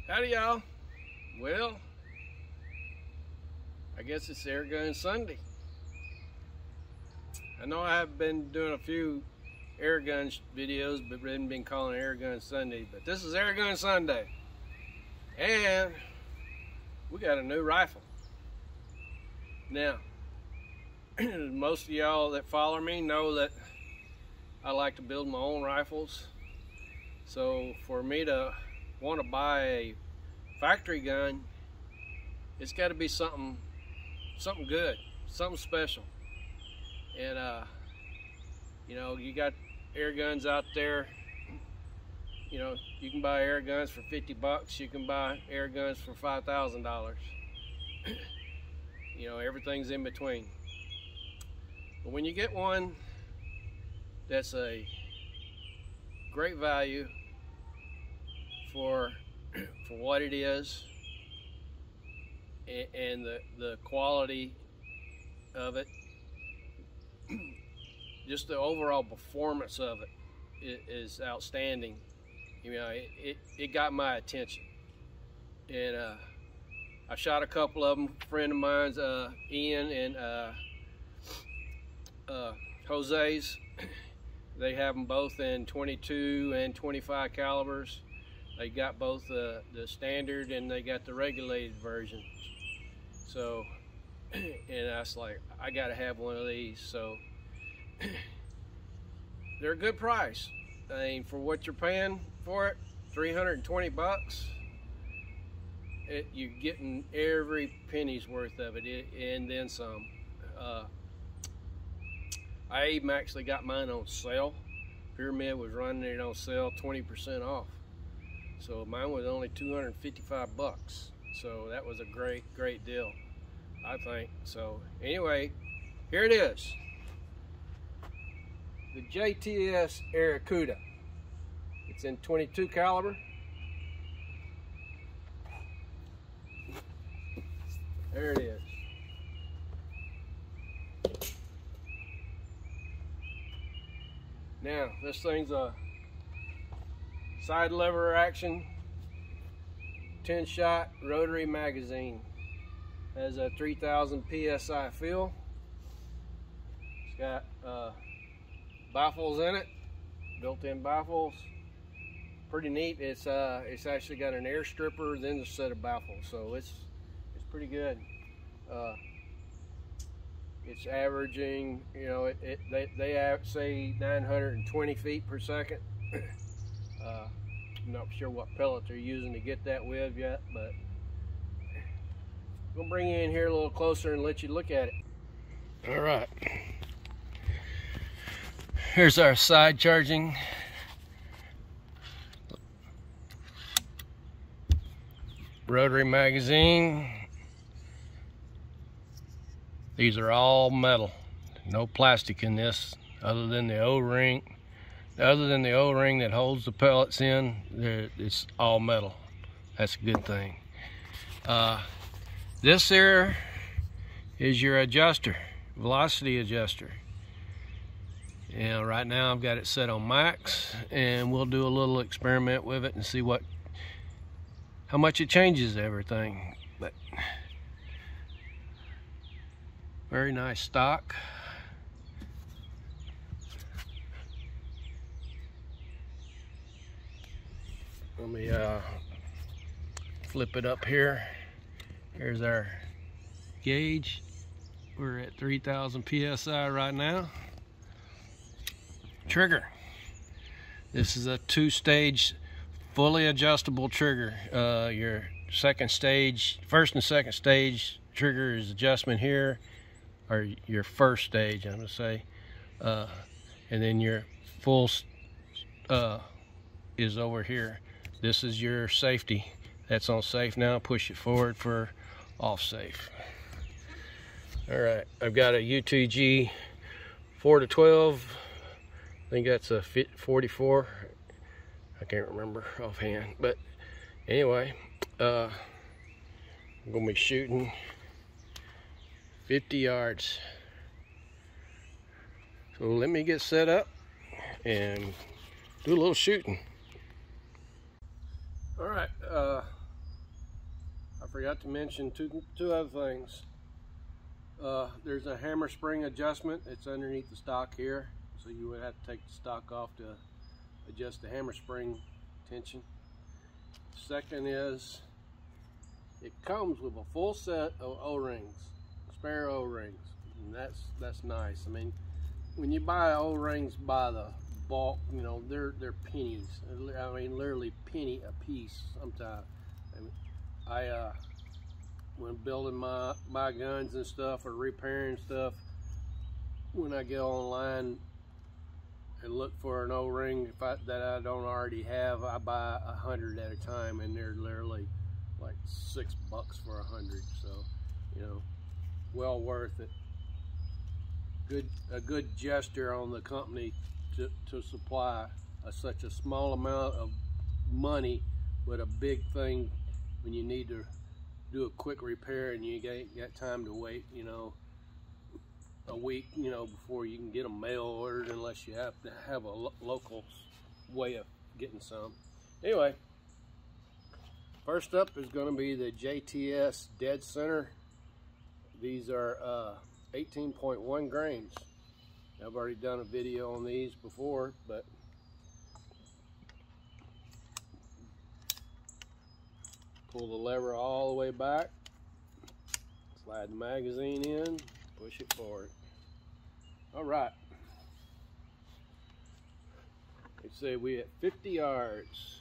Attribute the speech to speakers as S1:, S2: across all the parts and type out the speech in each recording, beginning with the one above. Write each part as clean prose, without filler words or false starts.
S1: Howdy y'all. Well, I guess it's Air Gun Sunday. I know I've been doing a few air gun videos, but haven't been calling it Air Gun Sunday. But this is Air Gun Sunday, and we got a new rifle. Now, most of y'all that follow me know that I like to build my own rifles. So for me to want to buy a factory gun, it's got to be something good, something special. And you know, you got air guns out there. You know, you can buy air guns for 50 bucks. You can buy air guns for $5,000. You know, everything's in between. But when you get one that's a great value for what it is, and the quality of it, just the overall performance of it is outstanding. You know, it got my attention, and I shot a couple of them. A friend of mine's, Ian and Jose's. They have them both in 22 and 25 calibers. They got both the standard and they got the regulated version. So, and I was like, I gotta have one of these. So they're a good price. I mean, for what you're paying for it, 320 bucks. You're getting every penny's worth of it, and then some. I even actually got mine on sale. Pyramid was running it on sale, 20% off. So mine was only 255 bucks. So that was a great deal, I think. So anyway, here it is. The JTS Airacuda. It's in 22 caliber. There it is. Now, this thing's a side lever action, 10-shot rotary magazine. Has a 3,000 PSI feel. It's got baffles in it, built-in baffles. Pretty neat. It's actually got an air stripper, then a set of baffles, so it's pretty good. It's averaging, you know, they say 920 feet per second. I'm not sure what pellet they're using to get that with yet, but I'm gonna bring you in here a little closer and let you look at it. All right, here's our side charging. Rotary magazine. These are all metal, no plastic in this, other than the O-ring. Other than the O-ring that holds the pellets in, it's all metal. That's a good thing. This here is your adjuster, velocity adjuster. And right now I've got it set on max, and we'll do a little experiment with it and see how much it changes everything. But very nice stock. Let me flip it up here. Here's our gauge. We're at 3,000 PSI right now. Trigger. This is a 2-stage fully adjustable trigger. Your first and second stage trigger is adjustment here, or your first stage, I'm gonna say, and then your full is over here. This is your safety. That's on safe now. Push it forward for off safe. All right, I've got a UTG 4-12. I think that's a 44. I can't remember offhand, but anyway, I'm gonna be shooting 50 yards. So let me get set up and do a little shooting. All right, forgot to mention two other things. There's a hammer spring adjustment. It's underneath the stock here, so you would have to take the stock off to adjust the hammer spring tension. Second is, it comes with a full set of O-rings, spare O-rings, and that's nice. I mean, when you buy O-rings by the bulk, you know, they're pennies. I mean, literally penny a piece sometimes. I when building my guns and stuff or repairing stuff, when I get online and look for an O-ring that I don't already have, I buy 100 at a time, and they're literally like $6 for 100. So, you know, well worth it. A good gesture on the company to supply such a small amount of money with a big thing when you need to do a quick repair and you got time to wait, you know, a week, you know, before you can get them mail ordered, unless you have to have a local way of getting some. Anyway, first up is going to be the JTS Dead Center. These are 18.1 grains. I've already done a video on these before, but pull the lever all the way back, slide the magazine in, push it forward. All right. They say we at 50 yards.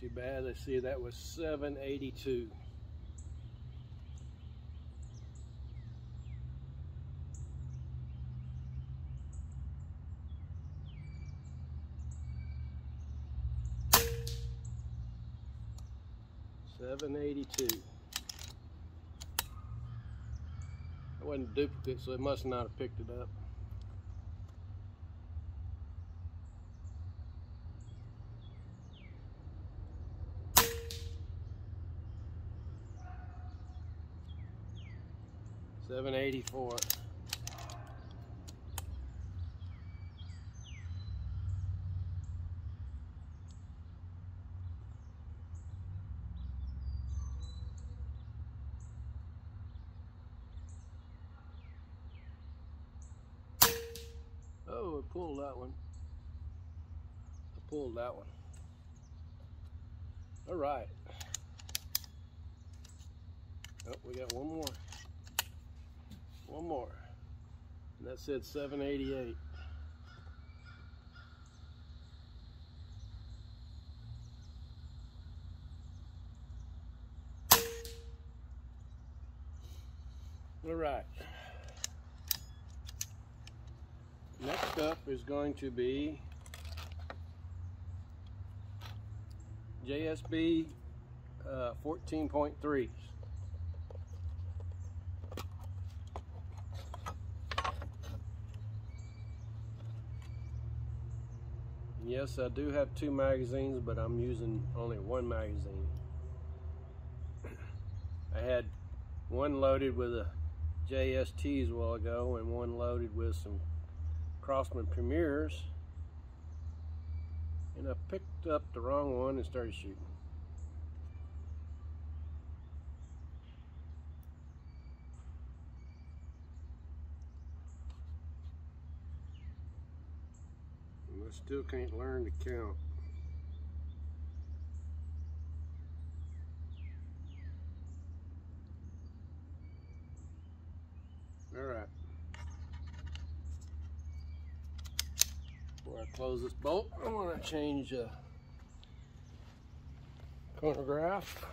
S1: Too bad. Let's see, that was 782. $782. That wasn't a duplicate, so it must not have picked it up. $784. Oh, I pulled that one. I pulled that one. All right. Oh, we got one more. One more. And that said 788. All right. Next up is going to be JSB 14.3s. Yes, I do have two magazines, but I'm using only one magazine. I had one loaded with a JSTs a while ago and one loaded with some Crossman Premiers, and I picked up the wrong one and started shooting. And I still can't learn to count. All right. Before I close this bolt, I want to change chronograph.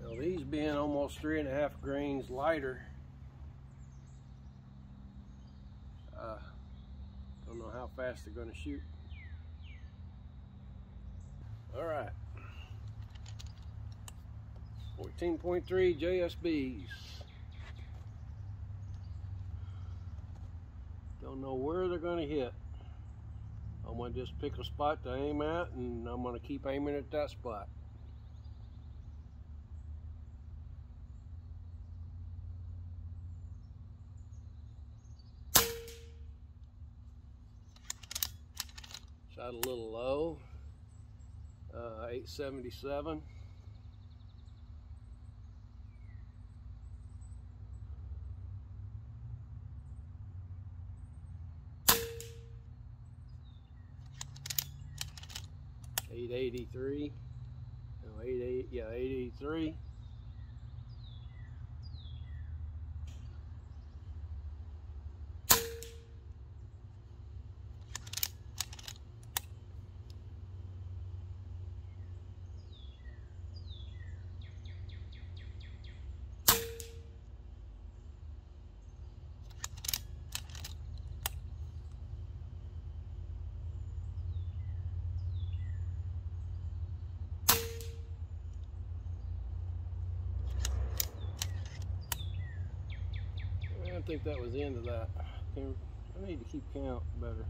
S1: Now these being almost 3.5 grains lighter, don't know how fast they're going to shoot. All right. 14.3 JSBs. Don't know where they're going to hit. I'm going to just pick a spot to aim at, and I'm going to keep aiming at that spot. Shot a little low. 877. $883. No, 88. Yeah, 883. I think that was the end of that. I need to keep count better.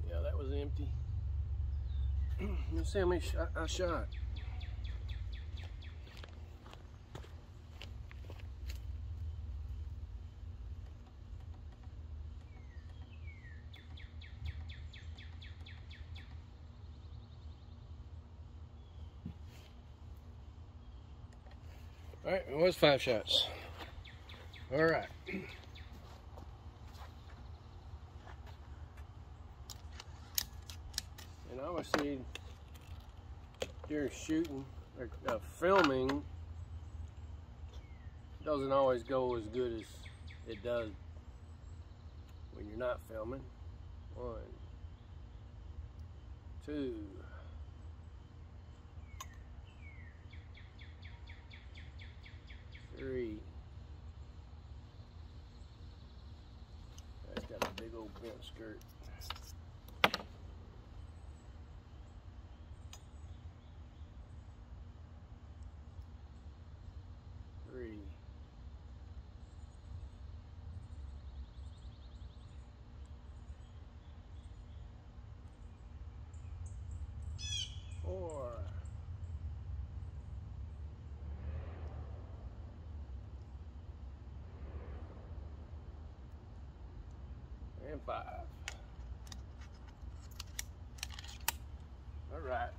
S1: Yeah, that was empty. Let's see how many I shot. All right, it was 5 shots. All right. And obviously, during shooting or filming, it doesn't always go as good as it does when you're not filming. 1, 2. 3. That's got a big old bent skirt. 3. 4. And 5. All right.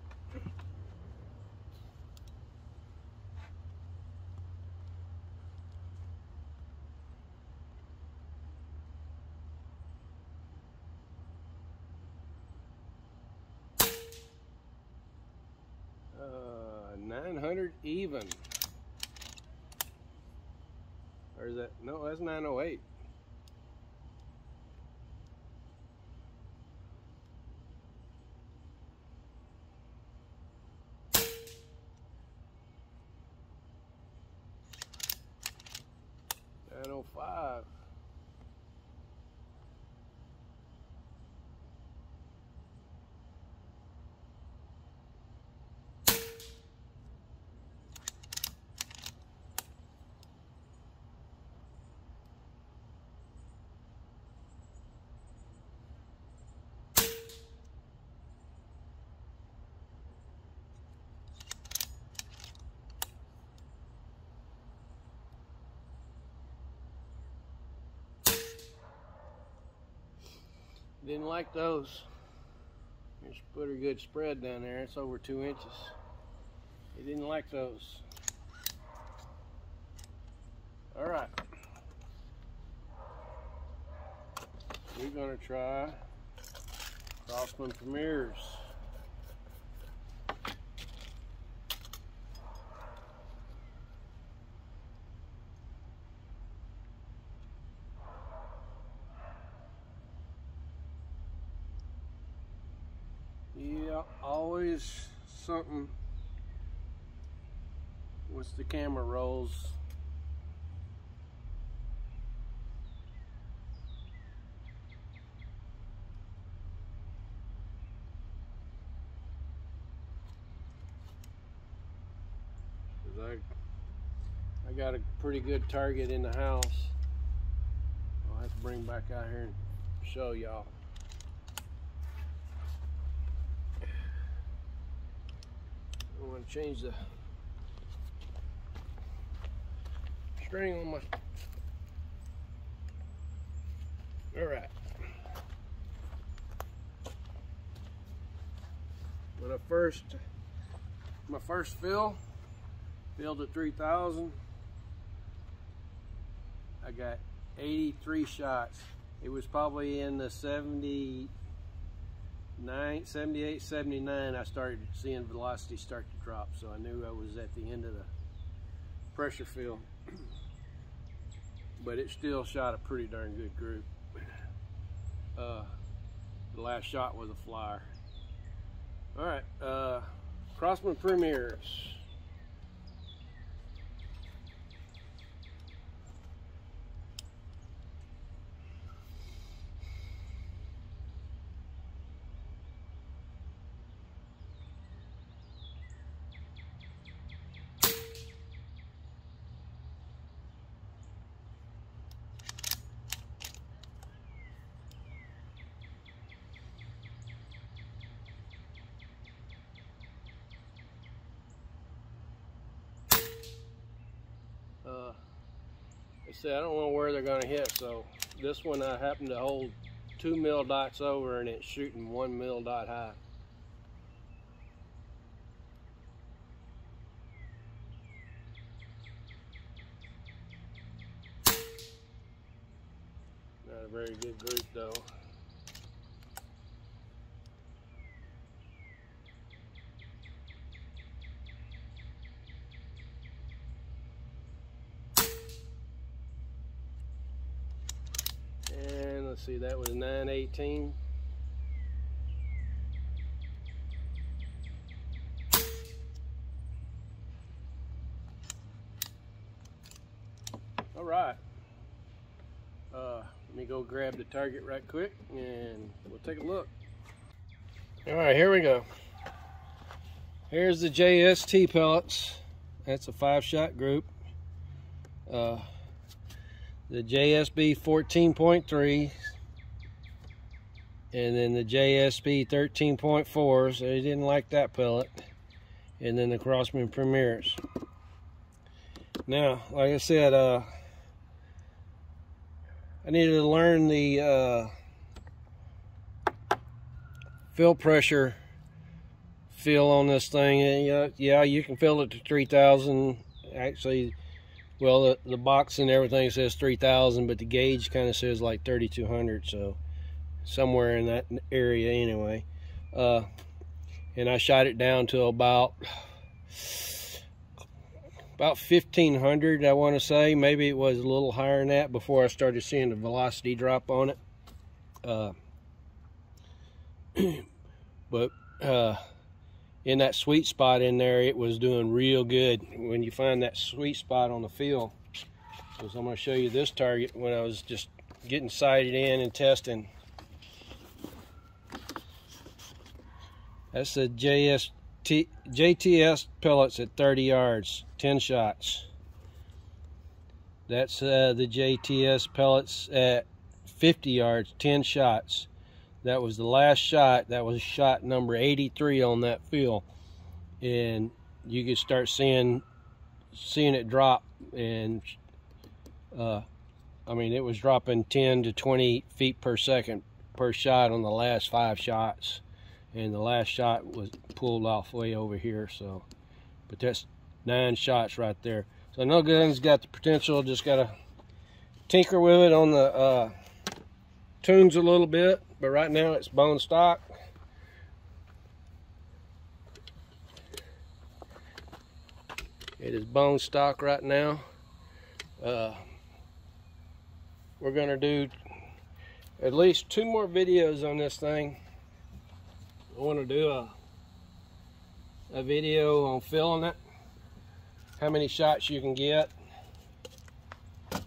S1: Uh, 900 even. Or is that? No, that's 908. $905. Didn't like those. There's a pretty good spread down there. It's over 2 inches. He didn't like those. All right. We're gonna try Crosman Premiers. Yeah, always something once the camera rolls. got a pretty good target in the house. I'll have to bring back out here and show y'all. I want to change the string on my. All right. When my first filled at 3,000, I got 83 shots. It was probably in the 78, 79, I started seeing velocity start to drop, so I knew I was at the end of the pressure field. But it still shot a pretty darn good group. The last shot was a flyer. All right, Crossman Premiers. They said I don't know where they're going to hit, so this one I happen to hold 2 mil dots over, and it's shooting 1 mil dot high. Not a very good group though. Let's see, that was 918. All right. Let me go grab the target right quick and we'll take a look. All right, here we go. Here's the JST pellets. That's a 5-shot group. The JSB 14.3, and then the JSB 13.4s. They didn't like that pellet, and then the Crossman Premiers. Now, like I said, I needed to learn the fill pressure feel on this thing. And, yeah, you can fill it to 3,000. Actually, well, the box and everything says 3,000, but the gauge kind of says like 3,200, so somewhere in that area anyway. And I shot it down to about 1,500, I want to say. Maybe it was a little higher than that before I started seeing the velocity drop on it. But in that sweet spot in there, it was doing real good when you find that sweet spot on the field. So I'm going to show you this target when I was just getting sighted in and testing. That's the JTS pellets at 30 yards, 10 shots. That's the JTS pellets at 50 yards, 10 shots. That was the last shot. That was shot number 83 on that field, and you could start seeing it drop. And I mean, it was dropping 10 to 20 feet per second per shot on the last 5 shots, and the last shot was pulled off way over here. So, but that's 9 shots right there. So no gun's got the potential. Just gotta tinker with it on the tunes a little bit. But right now it's bone stock. It is bone stock right now. We're gonna do at least 2 more videos on this thing. I want to do a video on filling it, how many shots you can get. I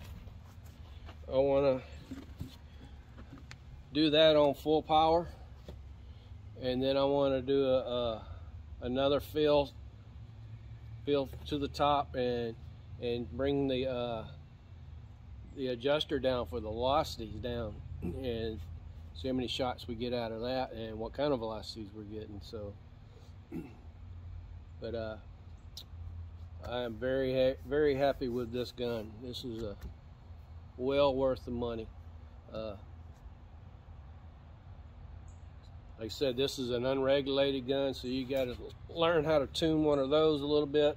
S1: want to do that on full power, and then I want to do another fill to the top and and bring the adjuster down for the velocities down, and see how many shots we get out of that and what kind of velocities we're getting. So, but I am very happy with this gun. This is well worth the money. Like I said, this is an unregulated gun, so you got to learn how to tune one of those a little bit.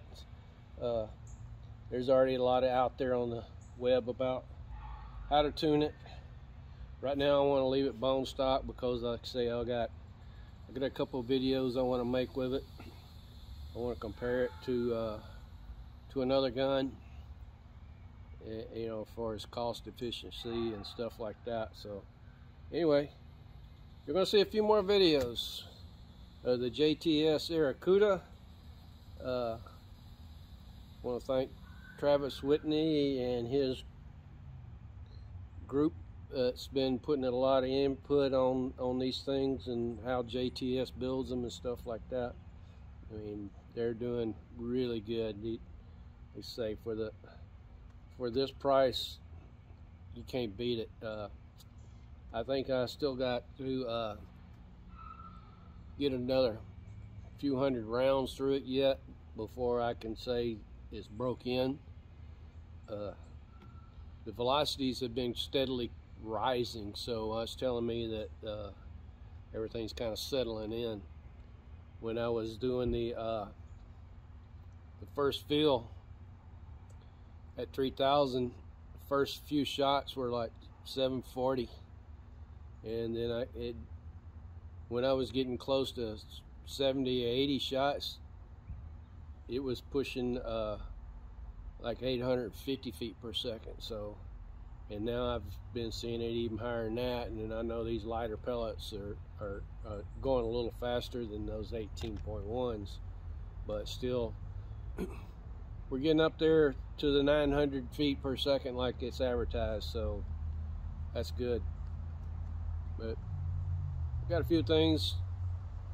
S1: There's already a lot out there on the web about how to tune it. Right now I want to leave it bone stock because, like I say, I got a couple of videos I want to make with it. I want to compare it to another gun, you know, as far as cost efficiency and stuff like that. So anyway, you're going to see a few more videos of the JTS Airacuda. I want to thank Travis Whitney and his group that's been putting a lot of input on these things and how JTS builds them and stuff like that. I mean, they're doing really good. They say for this price, you can't beat it. I think I still got to get another few hundred rounds through it yet before I can say it's broke in. The velocities have been steadily rising, so it's telling me that everything's kind of settling in. When I was doing the first fill at 3,000, the first few shots were like 740, and then when I was getting close to 70 or 80 shots, it was pushing like 850 feet per second. So, and now I've been seeing it even higher than that, and then I know these lighter pellets are going a little faster than those 18.1s, but still we're getting up there to the 900 feet per second like it's advertised, so that's good. But I've got a few things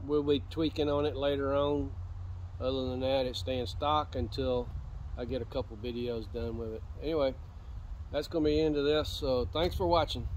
S1: we'll be tweaking on it later on. Other than that, it's staying stock until I get a couple videos done with it. Anyway, that's going to be the end of this, so thanks for watching.